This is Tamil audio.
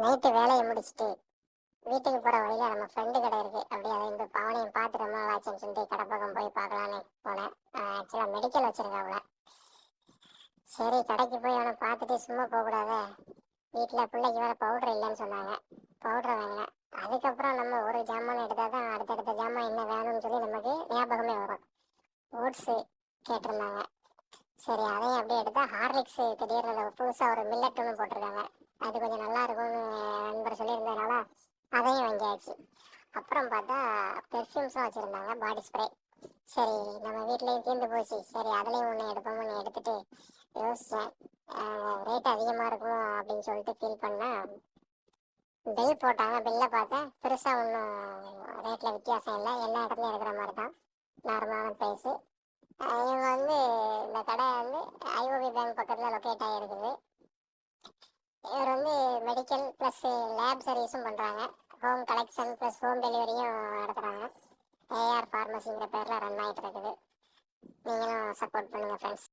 நைட்டு வேலையை முடிச்சுட்டு வீட்டுக்கு போகிற வழியில் நம்ம ஃப்ரெண்டு கடை இருக்குது. அப்படியே அதை இந்த அவனையும் பார்த்து ரொம்ப நாள் ஆச்சுன்னு சொல்லிட்டு கடை பக்கம் போய் பார்க்கலான்னு போனேன். ஆக்சுவலாக மெடிக்கல் வச்சுருக்காப்புல. சரி கடைக்கு போய் அவனை பார்த்துட்டு சும்மா போகக்கூடாதே. வீட்டில் பிள்ளைக்கு வேறு பவுட்ரு இல்லைன்னு சொன்னாங்க. பவுட்ரை வாங்கினேன். அதுக்கப்புறம் நம்ம ஒரு ஜாமான் எடுத்தால் தான் அடுத்தடுத்த ஜாமான் என்ன வேணும்னு சொல்லி நமக்கு ஞாபகமே வரும். ஓட்ஸு கேட்டிருந்தாங்க. சரி அதையும் அப்படியே எடுத்தால் ஹார்லிக்ஸு திடீர்னு புதுசாக ஒரு மில்லட் ஒன்று போட்டிருக்காங்க. அது கொஞ்சம் நல்லா இருக்கும்னு நண்பர் சொல்லியிருந்ததுனால அதையும் வாங்கியாச்சு. அப்புறம் பார்த்தா பெர்ஃப்யூம்ஸும் வச்சுருந்தாங்க, பாடி ஸ்ப்ரே. சரி நம்ம வீட்லேயும் தீர்ந்து போச்சு, சரி அதுலேயும் ஒன்று எடுப்போம்னு எடுத்துகிட்டு யோசித்தேன். ரேட் அதிகமாக இருக்கும் அப்படின்னு சொல்லிட்டு ஃபீல் பண்ணேன். பில் போட்டாங்க. பில்லை பார்த்தேன், பெருசாக ஒன்றும் ரேட்டில் வித்தியாசம் இல்லை. எல்லா இடத்துலையும் இருக்கிற மாதிரி தான், நார்மலான ப்ரைஸு. இவங்க இந்த கடை ஐஓபி பேங்க் பக்கத்தில் லொக்கேட் ஆகிருக்குது. இவர் மெடிக்கல் ப்ளஸ் லேப் சர்வீஸும் பண்ணுறாங்க. ஹோம் கலெக்ஷன் ப்ளஸ் ஹோம் டெலிவரியும் நடத்துகிறாங்க. ஏஆர் ஃபார்மசிங்கிற பேரில் ரன் ஆகிட்டு இருக்குது. நீங்களும் சப்போர்ட் பண்ணுங்கள் ஃப்ரெண்ட்ஸ்.